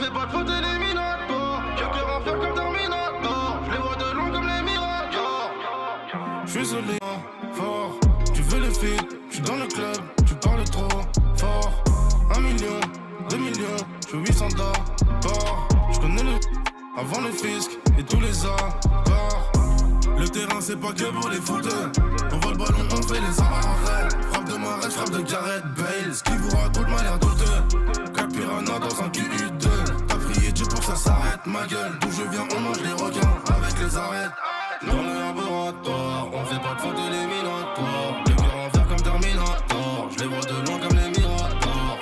fait pas de faute éliminatoire. J'ai cœur en fer comme Terminator. Je les vois de loin comme les miracles. Je suis solide, fort. Tu veux le feed, je suis dans le club. Tu parles trop fort. 1 million, 2 millions, je suis 800 d'or. Je connais le avant le fisc et tous les accords. Le terrain c'est pas que pour les footers. On voit le ballon, on fait les arrêts. Frappe de Mahrez, frappe de Gareth Bale. Ce qui vous raconte m'a l'air douteux. Cap Piranha dans un QU2. T'as prié Dieu pour que ça s'arrête, ma gueule. D'où je viens, on mange les requins avec les arêtes. Dans le laboratoire, on fait pas de faute éliminatoire. Les cœurs en fer comme Terminator. Je les vois de loin comme les miradors.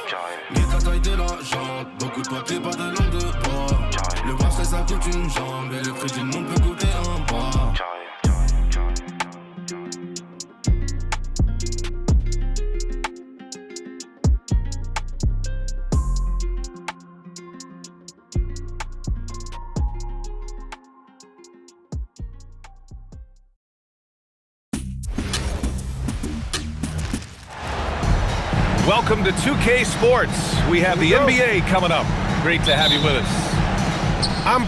Mais ta taille de la jante, beaucoup de papier, pas de langue de bois. Le bracelet ça coûte une jambe et le prix du monde peut coûter un bras. Welcome to 2K Sports. We have the NBA coming up. Great to have you with us. I'm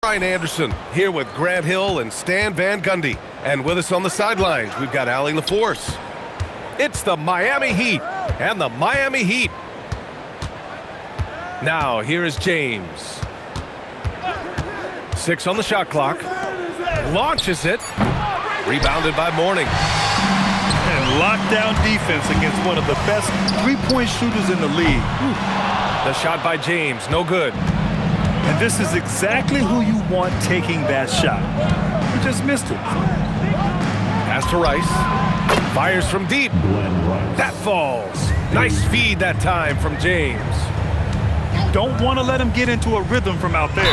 Brian Anderson here with Grant Hill and Stan Van Gundy. And with us on the sidelines, we've got Allie LaForce. It's the Miami Heat and the Miami Heat. Now, here is James. 6 on the shot clock. Launches it. Rebounded by Mourning. And lockdown defense against one of the best three-point shooters in the league. The shot by James, no good. And this is exactly who you want taking that shot. He just missed it. Pass to Rice. Fires from deep. That falls. Nice feed that time from James. Don't want to let him get into a rhythm from out there.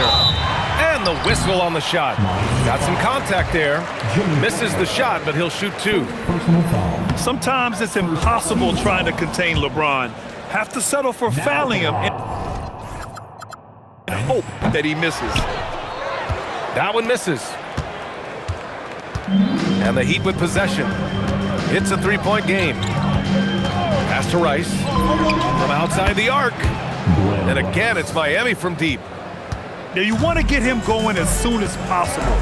And the whistle on the shot. Got some contact there. Misses the shot, but he'll shoot 2. Sometimes it's impossible trying to contain LeBron. Have to settle for fouling him. Hope that he misses. That one misses. And the Heat with possession. It's a 3-point game. Pass to Rice. From outside the arc. And again, it's Miami from deep. Now you want to get him going as soon as possible.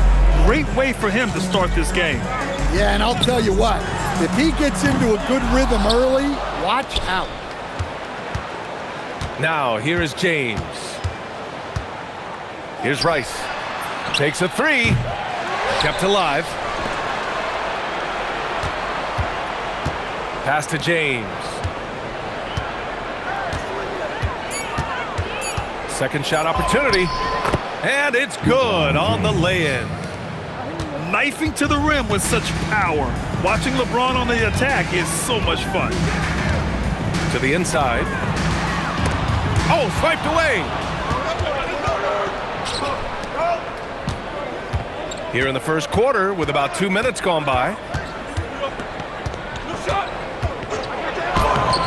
Great way for him to start this game. Yeah, and I'll tell you what. If he gets into a good rhythm early, watch out. Now, here is James. Here's Rice. Takes a 3. Kept alive. Pass to James. Second shot opportunity. And it's good on the lay-in. Knifing to the rim with such power. Watching LeBron on the attack is so much fun. To the inside. Oh, swiped away. Here in the first quarter with about 2 minutes gone by.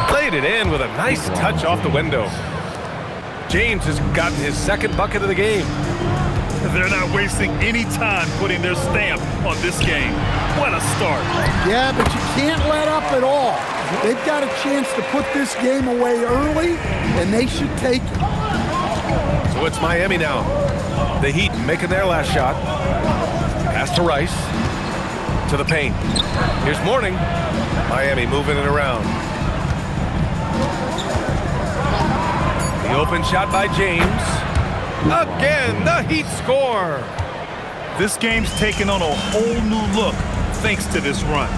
Played it in with a nice touch off the window. James has gotten his second bucket of the game. They're not wasting any time putting their stamp on this game. What a start. Yeah, but you can't let up at all. They've got a chance to put this game away early, and they should take it. So it's Miami now. The Heat making their last shot. Pass to Rice. To the paint. Here's Mourning. Miami moving it around. The open shot by James. Again, the Heat score. This game's taken on a whole new look thanks to this run.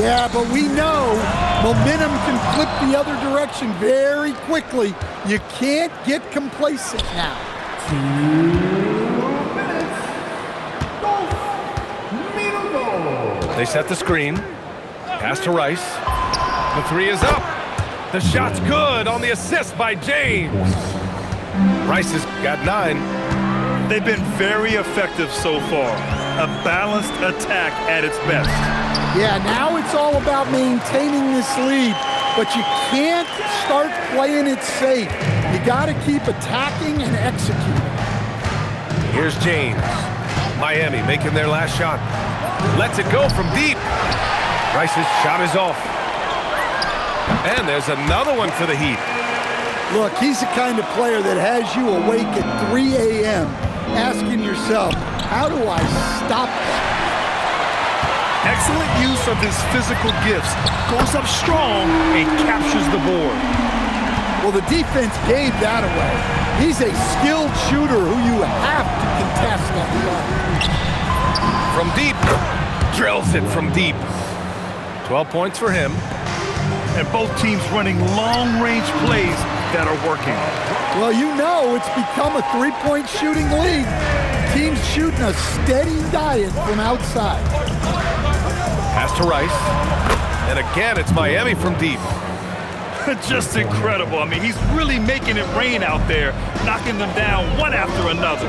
Yeah, but we know momentum can flip the other direction very quickly. You can't get complacent now. 2 minutes. They set the screen. Pass to Rice. The 3 is up. The shot's good on the assist by James. Rice has got 9. They've been very effective so far. A balanced attack at its best. Yeah, now it's all about maintaining this lead, but you can't start playing it safe. You got to keep attacking and executing. Here's James. Miami making their last shot. Lets it go from deep. Rice's shot is off. And there's another one for the Heat. Look, he's the kind of player that has you awake at 3 a.m. asking yourself, how do I stop that? Excellent use of his physical gifts. Goes up strong and captures the board. Well, the defense gave that away. He's a skilled shooter who you have to contest at the arc. From deep. Drills it from deep. 12 points for him. And both teams running long-range plays that are working. Well, you know it's become a three-point shooting league. Teams shooting a steady diet from outside. Pass to Rice. And again, it's Miami from deep. Just incredible. I mean, he's really making it rain out there, knocking them down one after another.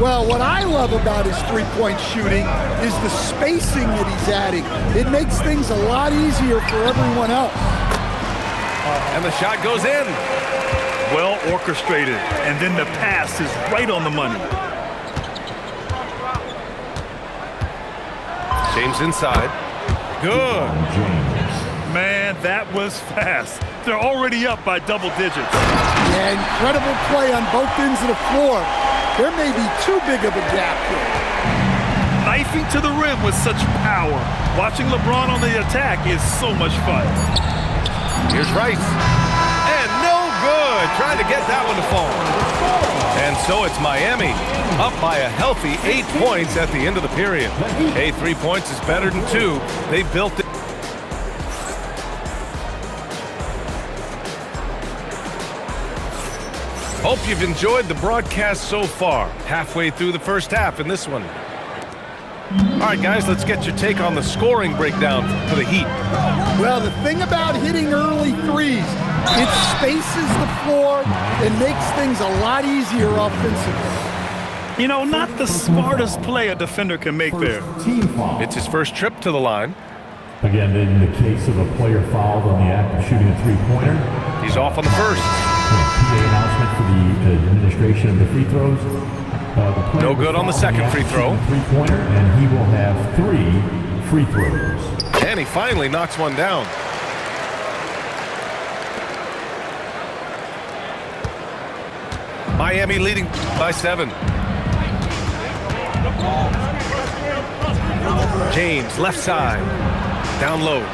Well, what I love about his three-point shooting is the spacing that he's adding. It makes things a lot easier for everyone else. And the shot goes in. Well orchestrated, and then the pass is right on the money. James inside. Good. Man, that was fast. They're already up by double digits. Yeah, incredible play on both ends of the floor. There may be too big of a gap here. Knifing to the rim with such power. Watching LeBron on the attack is so much fun. Here's Rice. And no good. Trying to get that one to fall. And so it's Miami up by a healthy 8 points at the end of the period. Hey, 3 points is better than 2. They built it. Hope you've enjoyed the broadcast so far. Halfway through the first half in this one. All right, guys, let's get your take on the scoring breakdown for the Heat. Well, the thing about hitting early threes, it spaces the floor and makes things a lot easier offensively. You know, not the smartest play a defender can make there. It's his first trip to the line. Again, in the case of a player fouled on the act of shooting a three-pointer. He's off on the first. PA announcement for the administration of the free throws. No good on the second free throw. Three-pointer, and he will have 3 free throws. And he finally knocks one down. Miami leading by 7. James, left side. Down low.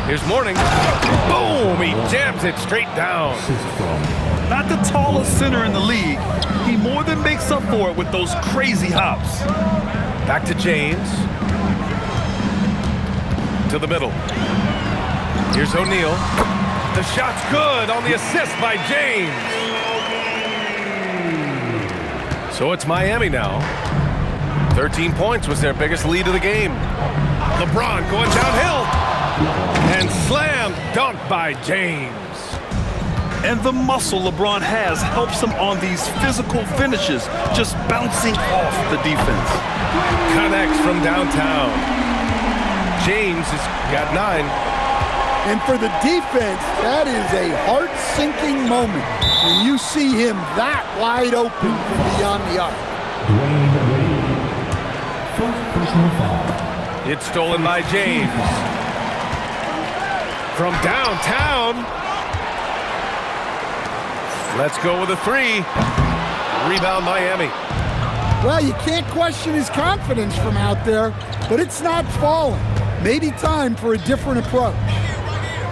Here's Mourning. Boom! He jams it straight down. Not the tallest center in the league. He more than makes up for it with those crazy hops. Back to James. To the middle. Here's O'Neal. The shot's good on the assist by James. So it's Miami now. 13 points was their biggest lead of the game. LeBron going downhill. And slam dunk by James. And the muscle LeBron has helps him on these physical finishes, just bouncing off the defense. Connects from downtown. James has got 9. And for the defense, that is a heart-sinking moment when you see him that wide open from beyond the arc. Dwayne Wade. First personal foul. It's stolen by James. From downtown. Let's go with a 3. Rebound Miami. Well, you can't question his confidence from out there, but it's not falling. Maybe time for a different approach.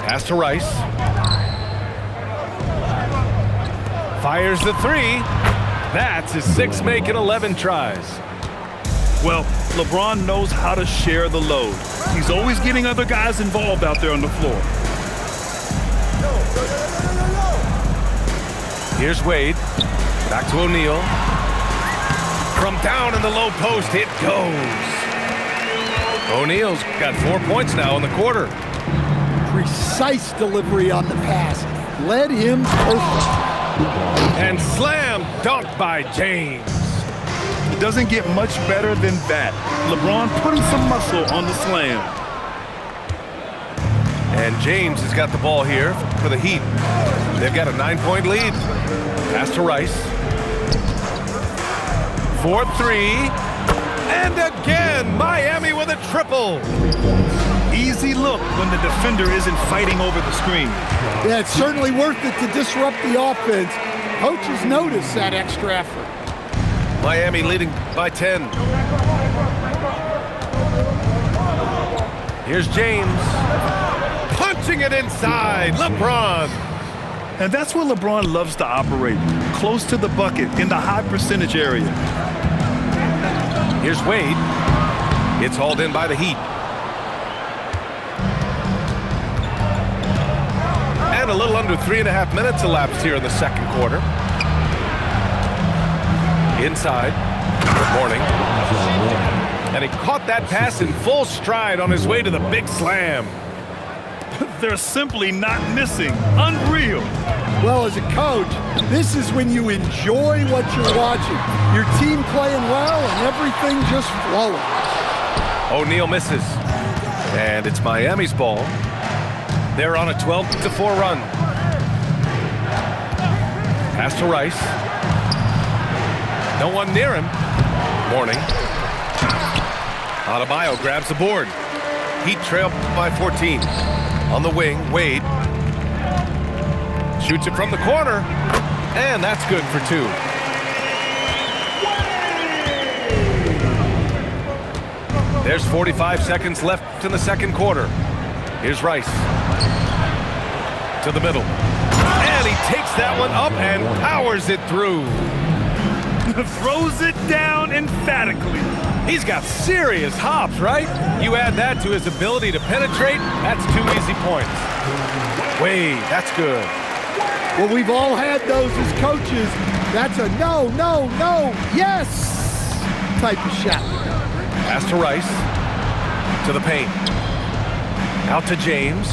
Pass to Rice. Fires the 3. That's his 6th make in 11 tries. Well, LeBron knows how to share the load. He's always getting other guys involved out there on the floor. Here's Wade. Back to O'Neal. From down in the low post, it goes. O'Neal's got 4 points now in the quarter. Precise delivery on the pass. Led him perfect. And slam dunked by James. It doesn't get much better than that. LeBron putting some muscle on the slam. And James has got the ball here for the Heat. They've got a 9-point lead. Pass to Rice. 4-3. And again, Miami with a triple. Easy look when the defender isn't fighting over the screen. Yeah, it's certainly worth it to disrupt the offense. Coaches notice that extra effort. Miami leading by 10. Here's James. Punching it inside. LeBron. And that's where LeBron loves to operate. Close to the bucket in the high percentage area. Here's Wade. It's hauled in by the Heat. And a little under 3.5 minutes elapsed here in the second quarter. Inside. Good morning. And he caught that pass in full stride on his way to the big slam. They're simply not missing. Unreal. Well, as a coach, this is when you enjoy what you're watching. Your team playing well and everything just flowing. O'Neal misses. And it's Miami's ball. They're on a 12-4 run. Pass to Rice. No one near him. Morning. Adebayo grabs the board. Heat trail by 14. On the wing, Wade. Shoots it from the corner. And that's good for 2. There's 45 seconds left in the second quarter. Here's Rice. To the middle. And he takes that one up and powers it through. Throws it down emphatically. He's got serious hops, right? You add that to his ability to penetrate, that's 2 easy points. Wade, that's good. Well, we've all had those as coaches. That's a no, no, no, yes type of shot. Pass to Rice. To the paint. Out to James.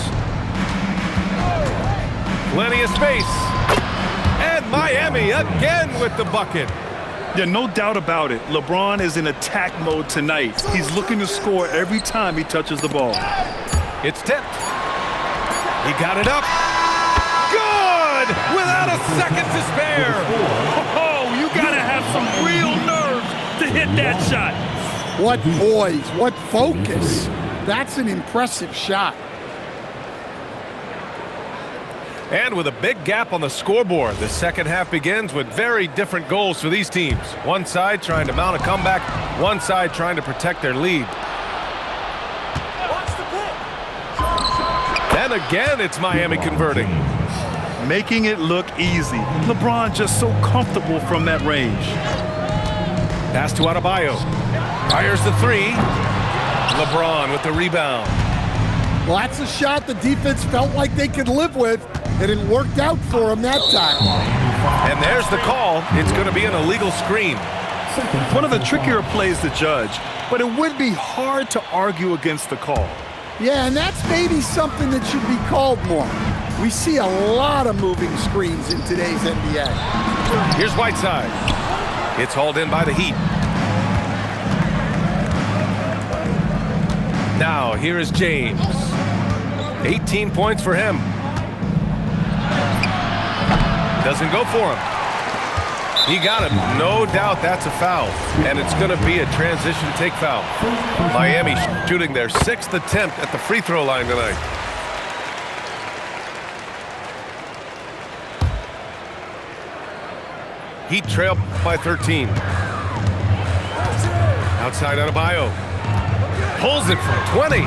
Plenty of space. And Miami again with the bucket. Yeah, no doubt about it. LeBron is in attack mode tonight. He's looking to score every time he touches the ball. It's tipped. He got it up. Good! Without a second to spare. Oh, you gotta have some real nerve to hit that shot. What poise, what focus. That's an impressive shot. And with a big gap on the scoreboard, the second half begins with very different goals for these teams. One side trying to mount a comeback, one side trying to protect their lead. And again, it's Miami converting. Making it look easy. LeBron just so comfortable from that range. Pass to Adebayo. Fires the 3. LeBron with the rebound. Well, that's a shot the defense felt like they could live with, and it worked out for them that time. And there's the call. It's going to be an illegal screen. One of the trickier plays to judge, but it would be hard to argue against the call. Yeah, and that's maybe something that should be called more. We see a lot of moving screens in today's NBA. Here's Whiteside. It's hauled in by the Heat. Now, here is James. 18 points for him. Doesn't go for him. He got him. No doubt that's a foul. And it's going to be a transition take foul. Miami shooting their 6th attempt at the free throw line tonight. Heat trail by 13. Outside Adebayo. Pulls it from 20.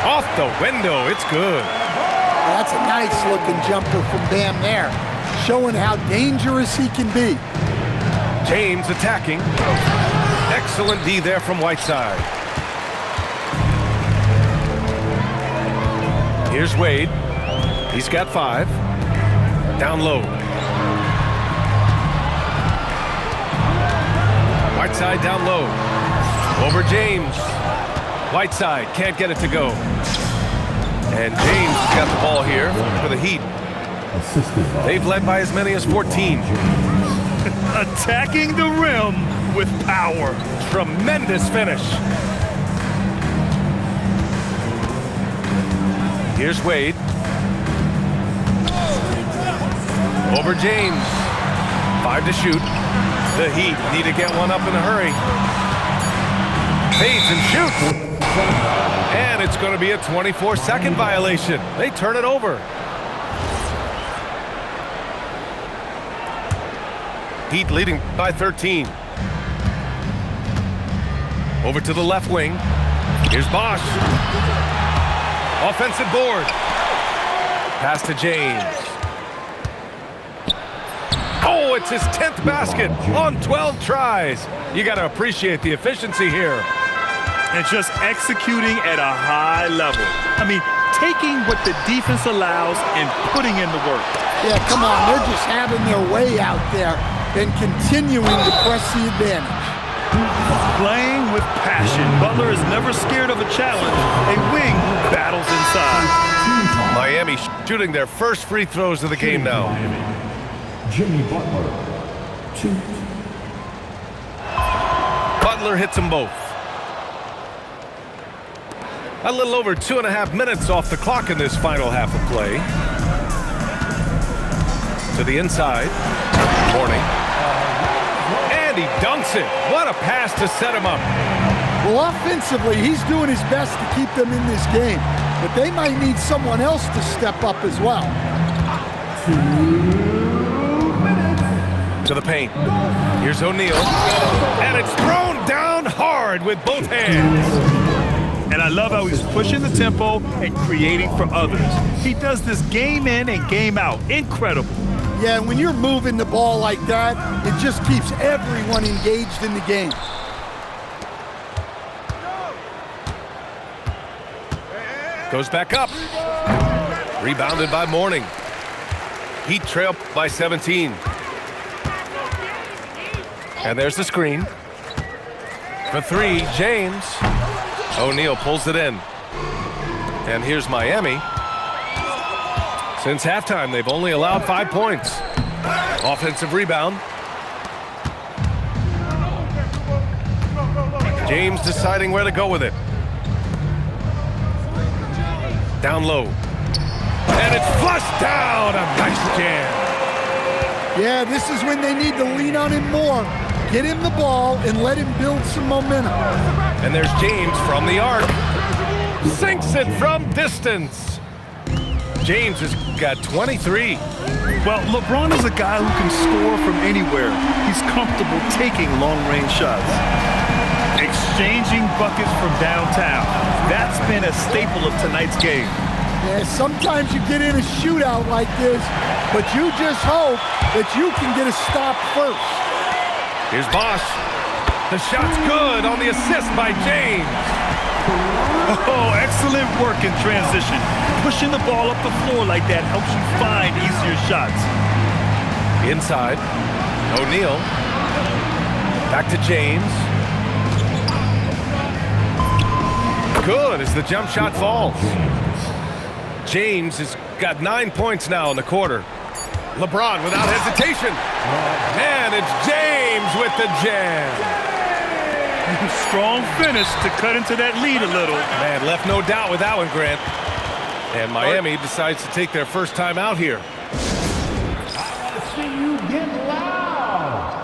Off the window. It's good. That's a nice-looking jumper from Bam there, showing how dangerous he can be. James attacking. Excellent D there from Whiteside. Here's Wade. He's got 5. Down low. Whiteside down low. Over James. Whiteside can't get it to go. And James has got the ball here for the Heat. They've led by as many as 14. Attacking the rim with power. Tremendous finish. Here's Wade. Over James. 5 to shoot. The Heat need to get one up in a hurry. Fades and shoots. And it's going to be a 24-second violation. They turn it over. Heat leading by 13. Over to the left wing. Here's Bosch. Offensive board. Pass to James. Oh, it's his 10th basket on 12 tries. You got to appreciate the efficiency here. And just executing at a high level. I mean, taking what the defense allows and putting in the work. Yeah, come on. They're just having their way out there and continuing to press the advantage. Playing with passion. Butler is never scared of a challenge. A wing battles inside. Miami shooting their first free throws of the game now. Jimmy Butler, 2. Butler hits them both. A little over 2.5 minutes off the clock in this final half of play. To the inside. Morning. And he dunks it. What a pass to set him up. Well, offensively, he's doing his best to keep them in this game, but they might need someone else to step up as well. 2 To the paint. Here's O'Neal. And it's thrown down hard with both hands. And I love how he's pushing the tempo and creating for others. He does this game in and game out. Incredible. Yeah, when you're moving the ball like that, it just keeps everyone engaged in the game. Goes back up. Rebounded by Mourning. Heat trail by 17. And there's the screen. For 3, James. O'Neal pulls it in. And here's Miami. Since halftime, they've only allowed 5 points. Offensive rebound. James deciding where to go with it. Down low. And it's flushed down. A nice jam. Yeah, this is when they need to lean on him more. Get him the ball and let him build some momentum. And there's James from the arc. Sinks it from distance. James has got 23. Well, LeBron is a guy who can score from anywhere. He's comfortable taking long-range shots. Exchanging buckets from downtown. That's been a staple of tonight's game. Yeah, sometimes you get in a shootout like this, but you just hope that you can get a stop first. Here's Bosch. The shot's good on the assist by James. Oh, excellent work in transition. Pushing the ball up the floor like that helps you find easier shots. Inside. O'Neal. Back to James. Good as the jump shot falls. James has got 9 points now in the quarter. LeBron without hesitation. And it's James with the jam. Strong finish to cut into that lead a little. Man, left no doubt with that one, Grant. And Miami decides to take their first time out here. See you get loud.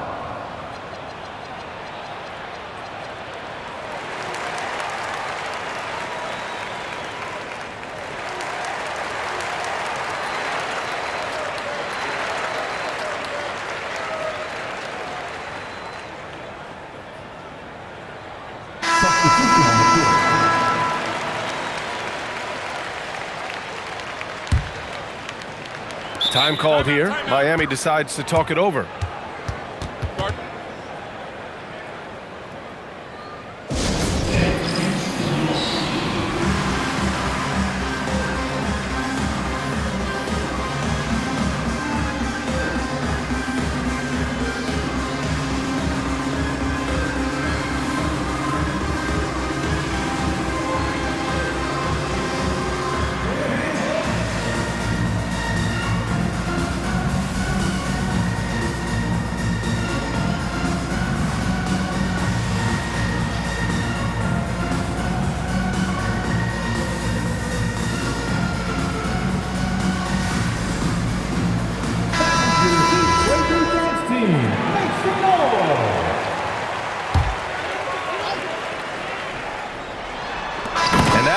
Time called here. Miami decides to talk it over.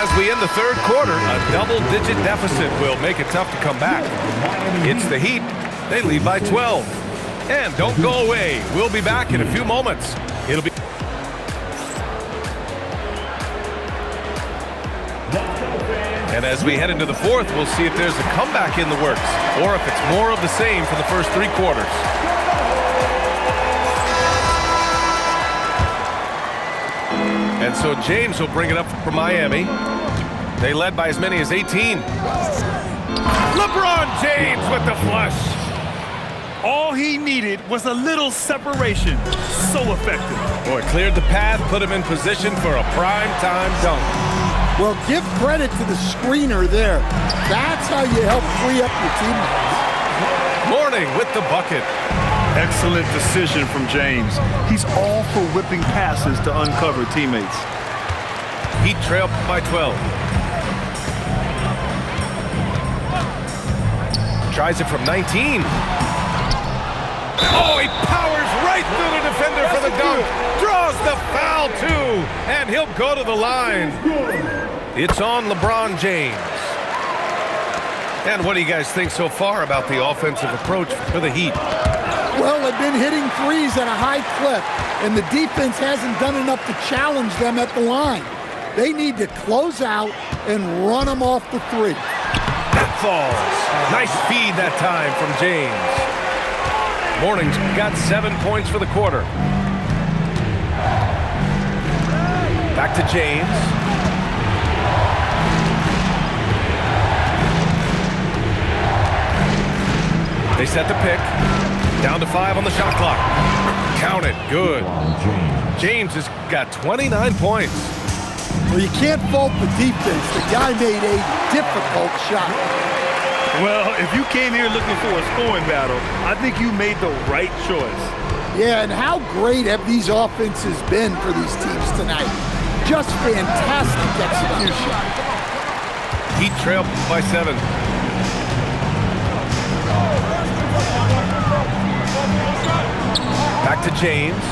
as we end the third quarter, a double-digit deficit will make it tough to come back. It's the Heat. They lead by 12. And don't go away. We'll be back in a few moments. It'll be... And as we head into the fourth, we'll see if there's a comeback in the works or if it's more of the same for the first three quarters. And so James will bring it up for Miami. They led by as many as 18. LeBron James with the flush. All he needed was a little separation. So effective. Boy, cleared the path, put him in position for a prime-time dunk. Well, give credit to the screener there. That's how you help free up your teammates. Mourning with the bucket. Excellent decision from James. He's all for whipping passes to uncover teammates. Heat trail by 12. Tries it from 19. Oh, he powers right through the defender for the dunk. Draws the foul, too. And he'll go to the line. It's on LeBron James. And what do you guys think so far about the offensive approach for the Heat? Well, they've been hitting threes at a high clip, and the defense hasn't done enough to challenge them at the line. They need to close out and run them off the three. That falls. Nice feed that time from James. Mourning's got 7 points for the quarter. Back to James. They set the pick. Down to 5 on the shot clock. Count it. Good. James has got 29 points. Well, you can't fault the defense. The guy made a difficult shot. Well, if you came here looking for a scoring battle, I think you made the right choice. Yeah, and how great have these offenses been for these teams tonight? Just fantastic execution. Heat trail by 7. Back to James.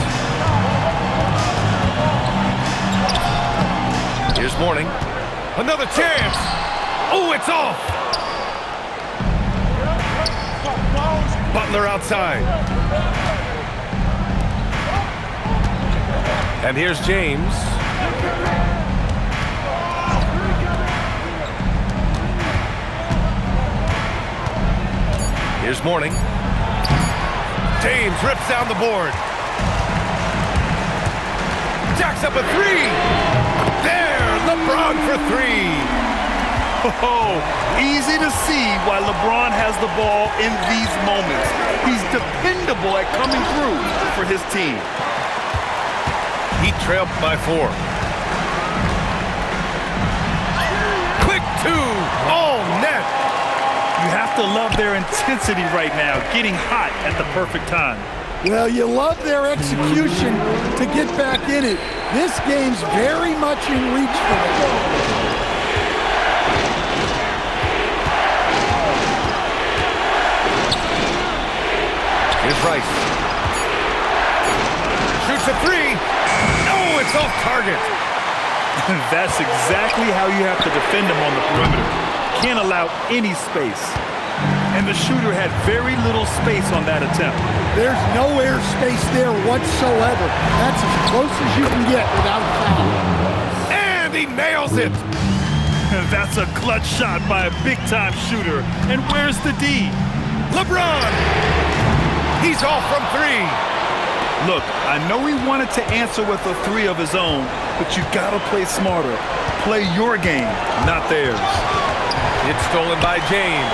Here's Mourning. Another chance. Oh, it's off. Butler outside. And here's James. Here's Mourning. James rips down the board. Jacks up a 3. There, LeBron for 3. Oh, easy to see why LeBron has the ball in these moments. He's dependable at coming through for his team. Heat trail by 4. Quick 2, all net. You have to love their intensity right now, getting hot at the perfect time. Well, you love their execution to get back in it. This game's very much in reach for them. Here's Rice. Shoots a 3. Oh, it's off target. That's exactly how you have to defend him on the perimeter. Can't allow any space. And the shooter had very little space on that attempt. There's no air space there whatsoever. That's as close as you can get without a foul. And he nails it. That's a clutch shot by a big-time shooter. And where's the D? LeBron. He's off from 3. Look, I know he wanted to answer with a 3 of his own, but you gotta play smarter. Play your game, not theirs. It's stolen by James.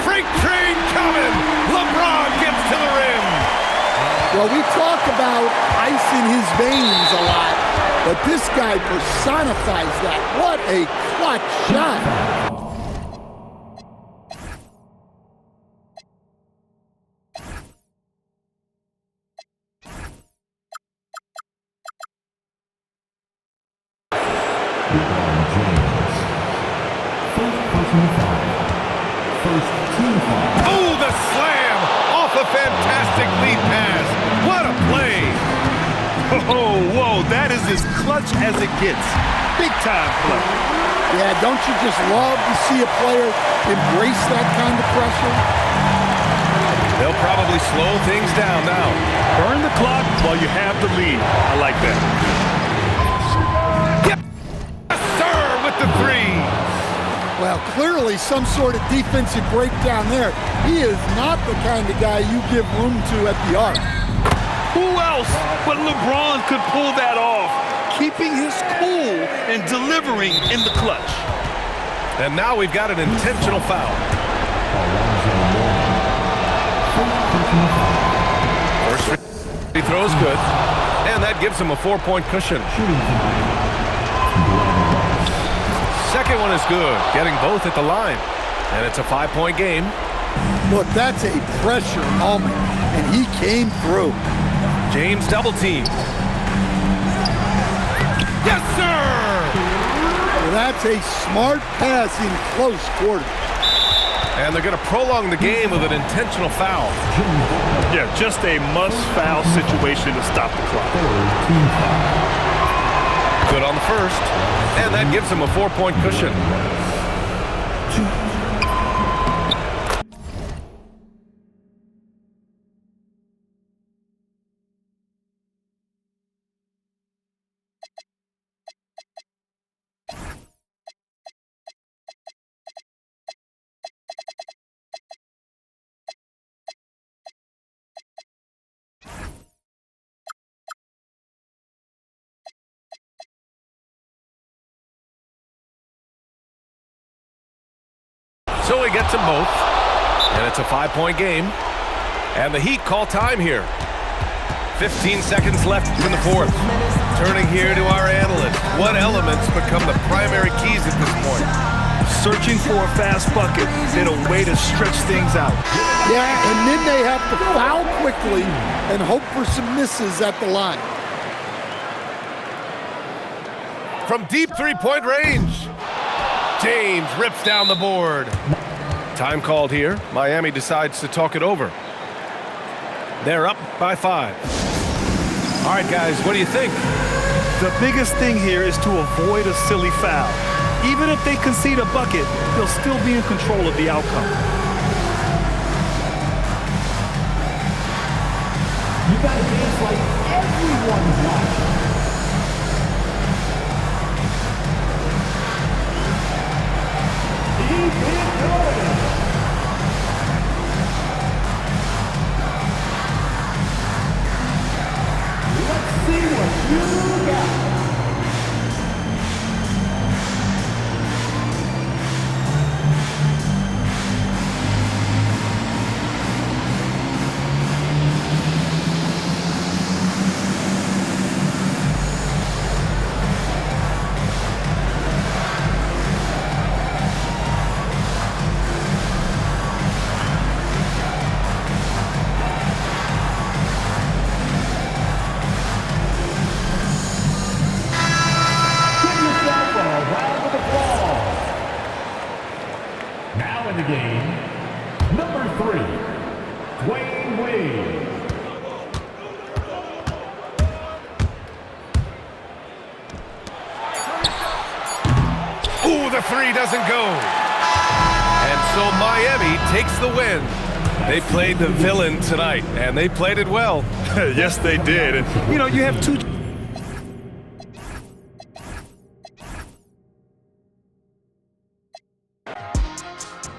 Freight train coming. LeBron gets to the rim. Well, we talk about ice in his veins a lot, but this guy personifies that. What a clutch shot. Oh, the slam off a fantastic lead pass. What a play. Oh, whoa, that is as clutch as it gets. Big-time play. Yeah, don't you just love to see a player embrace that kind of pressure? They'll probably slow things down now. Burn the clock while you have the lead. I like that. Yes, sir, with the three. Well, clearly some sort of defensive breakdown there. He is not the kind of guy you give room to at the arc. Who else but LeBron could pull that off? Keeping his cool and delivering in the clutch. And now we've got an intentional foul. First free throw is good, and that gives him a 4-point cushion. Second one is good, getting both at the line. And it's a 5-point game. Look, that's a pressure moment, and he came through. James double team. Yes, sir! Well, that's a smart pass in close quarters. And they're going to prolong the game with an intentional foul. Yeah, just a must-foul situation to stop the clock. Good on the first, and that gives him a 4-point cushion. So he gets them both, and it's a 5-point game. And the Heat call time here. 15 seconds left in the fourth. Turning here to our analyst. What elements become the primary keys at this point? Searching for a fast bucket, then a way to stretch things out. Yeah, and then they have to foul quickly and hope for some misses at the line. From deep three-point range, James rips down the board. Time called here. Miami decides to talk it over. They're up by 5. All right, guys, what do you think? The biggest thing here is to avoid a silly foul. Even if they concede a bucket, they'll still be in control of the outcome. You got to dance like everyone's watching. Keep it going. Let's see what you got. Now in the game, number 3, Dwayne Wade. Ooh, the three doesn't go. And so Miami takes the win. They played the villain tonight, and they played it well. Yes, they did. And, you know, you have two